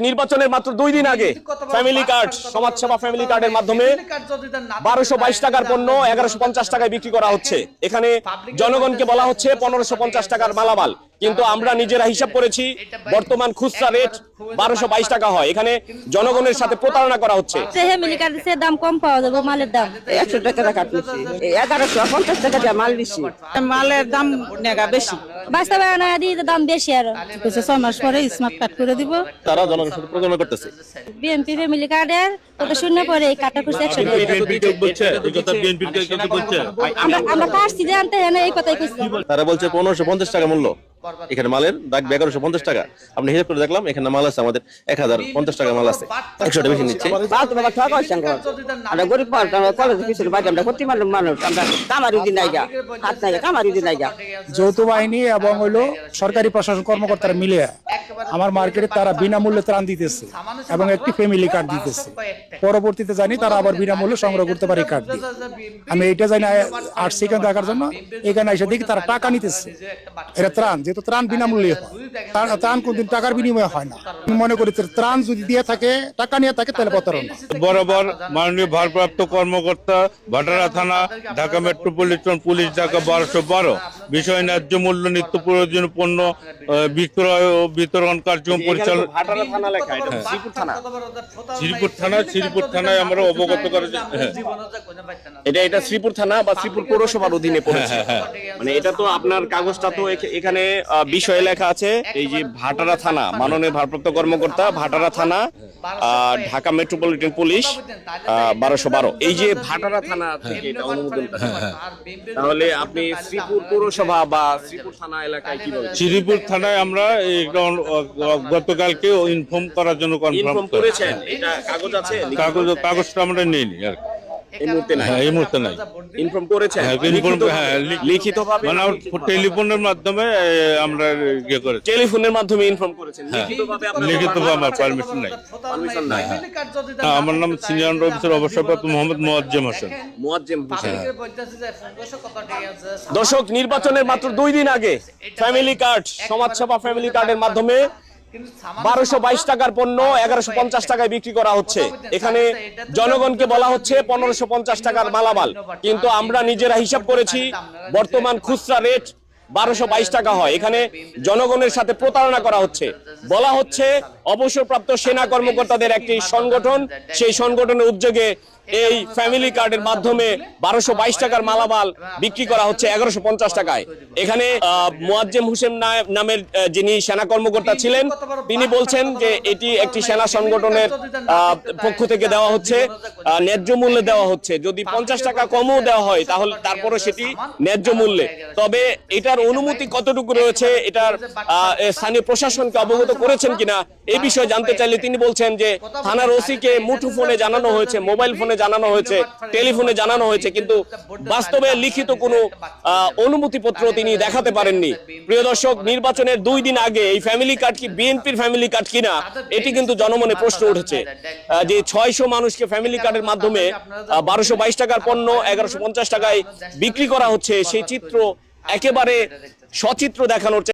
নির্বাচনের মাত্র 2 দিন আগে ফ্যামিলি কার্ড সমাজসেবা ফ্যামিলি কার্ডের মাধ্যমে 1222 টাকার পণ্য 1150 টাকায় বিক্রি করা হচ্ছে। এখানে জনগণকে বলা হচ্ছে 1550 টাকার মালামাল, কিন্তু আমরা নিজেরা হিসাব করেছি বর্তমান খুচরা রেট 1222 টাকা হয়। এখানে জনগণের সাথে প্রতারণা করা হচ্ছে। ফ্যামিলি কার্ডের দাম কম পাওয়া যাবে, মালের দাম 100 টাকা কাটছি, 1150 টাকা দিয়ে মাল নিচ্ছি, মালের দাম নেগা বেশি, বাস্তবায়ন দাম বেশি। আর 6 মাস পরে স্মার্ট কার্ড করে দিব। তারা জনগণের সাথে প্রতারণা করতেছে। বিএনপি ফ্যামিলি কার্ডের কত শূন্য পরে এই কাটা খুঁজছে 100 আমরা কাটছি জানতে হ্যাঁ এই কথাই কইছি। তারা বলছে 1550 টাকা মূল্য, এখানে মালের দাগ 1150 টাকা। আপনি হিসাব করে দেখলাম এখানে মাল আছে আমাদের 1050 টাকা মাল আছে, 100 টাকা বেশি নিচ্ছে। আমরা গরিব মানুষ, আমরা কলেজে পিছনে বাড়ি, আমরা প্রতি মানুষ, আমরা কামারি দিন নাই গা, হাত নাই গা, কামারি দিন নাই গা। যৌথ বাহিনী এবং হইলো সরকারি প্রশাসন কর্মকর্তারা মিলে আমার মার্কেটে তারা বিনামূল্যে ত্রাণ দিতেছে এবং একটি ফ্যামিলি কার্ড দিতেছে। পরবর্তীতে জানি তারা আবার বিনামূল্যে সংগ্রহ করতে পারে কার্ড দিয়ে। আমি এইটা জানি আসছি এখানে দেখার জন্য, এখানে এসে দেখি তারা টাকা নিতেছে। এটা ত্রাণ, যেহেতু ত্রাণ বিনামূল্যে হয়, ত্রাণ কোনদিন টাকার বিনিময়ে হয় না। আমি মনে করি ত্রাণ যদি দিয়ে থাকে, টাকা নিয়ে থাকে, তাহলে প্রতারণা। বরাবর মাননীয় ভারপ্রাপ্ত কর্মকর্তা ভাটারা থানা, ঢাকা মেট্রোপলিটন পুলিশ, ঢাকা 1212 বিষয় ন্যায্য মূল্য নিত্য প্রয়োজনীয় পণ্য বিক্রয় ও বিতরণ কার্যক্রম পরিচালনা। শ্রীপুর থানায় আমরা অবগত করেছি। এটা শ্রীপুর থানা বা শ্রীপুর পৌরসভার অধীনে পড়েছে। মানে এটা তো আপনার কাগজটা তো এখানে বিষয় লেখা আছে, এই যে ভাটারা থানা, মাননীয় ভারপ্রাপ্ত কর্মকর্তা ভাটারা থানা, ঢাকা মেট্রোপলিটন পুলিশ 1212। এই যে ভাটারা থানা থেকে এটা অনুমোদন, তাহলে আপনি শ্রীপুর পৌরসভা বা শ্রীপুর থানা এলাকায় কিভাবে? শ্রীপুর থানায় আমরা গতকালকে ইনফর্ম করার জন্য কনফার্ম করেছেন। এটা কাগজ আছে? কাগজটা আমরা নেইনি আর এই মুহূর্তে নাই। ইনফর্ম করেছেন? লিখিতভাবে মানে টেলিফোনের মাধ্যমে আমরা ইয়ে করেছি। টেলিফোনের মাধ্যমে ইনফর্ম করেছেন? লিখিতভাবে আমার পারমিশন নাই। আমার নাম সিনিয়র অফিসার অবসরপ্রাপ্ত মোহাম্মদ মোয়াজ্জেম হোসেন। দর্শক, নির্বাচনের মাত্র 2 দিন আগে ফ্যামিলি কার্ড সমাজসেবা ফ্যামিলি কার্ডের মাধ্যমে 1222 টাকার পণ্য 1150 টাকায় বিক্রি করা হচ্ছে। এখানে জনগণকে বলা হচ্ছে 1550 টাকার মালামাল, কিন্তু আমরা নিজেরা হিসাব করেছি বর্তমান খুচরা রেট 1222 টাকা হয়। এখানে জনগণের সাথে প্রতারণা করা হচ্ছে। বলা হচ্ছে অবসরপ্রাপ্ত সেনা কর্মকর্তাদের একটি সংগঠন, সেই সংগঠনের উদ্যোগে এই ফ্যামিলি কার্ডের মাধ্যমে 1222 টাকার মালামাল বিক্রি করা হচ্ছে 1150 টাকায়। এখানে মোয়াজ্জেম হোসেন নামের যিনি সেনা কর্মকর্তা ছিলেন, তিনি বলছেন যে এটি একটি সেনা সংগঠনের পক্ষ থেকে দেওয়া হচ্ছে, ন্যায্য মূল্যে দেওয়া হচ্ছে। যদি 50 টাকা কমও দেওয়া হয় তাহলে তারপরে সেটি ন্যায্য মূল্যে। তবে এটার অনুমতি কতটুকু রয়েছে, এটার স্থানীয় প্রশাসনকে অবগত করেছেন কিনা এই বিষয়ে জানতে চাইলে তিনি বলছেন যে থানার ওসিকে মুঠোফোনে জানানো হয়েছে, মোবাইল ফোনে জানানো হয়েছে, টেলিফোনে জানানো হয়েছে, কিন্তু বাস্তবে লিখিত কোনো অনুমতিপত্র তিনি দেখাতে পারেননি। প্রিয় দর্শক, নির্বাচনের 2 দিন আগে এই ফ্যামিলি কার্ড কি বিএনপির ফ্যামিলি কার্ড কিনা, এটি কিন্তু জনমনে প্রশ্ন উঠেছে। যে 600 মানুষকে ফ্যামিলি কার্ডের মাধ্যমে 1222 টাকার পণ্য 1150 টাকায় বিক্রি করা হচ্ছে, সেই চিত্র একেবারে সচিত্র দেখানোর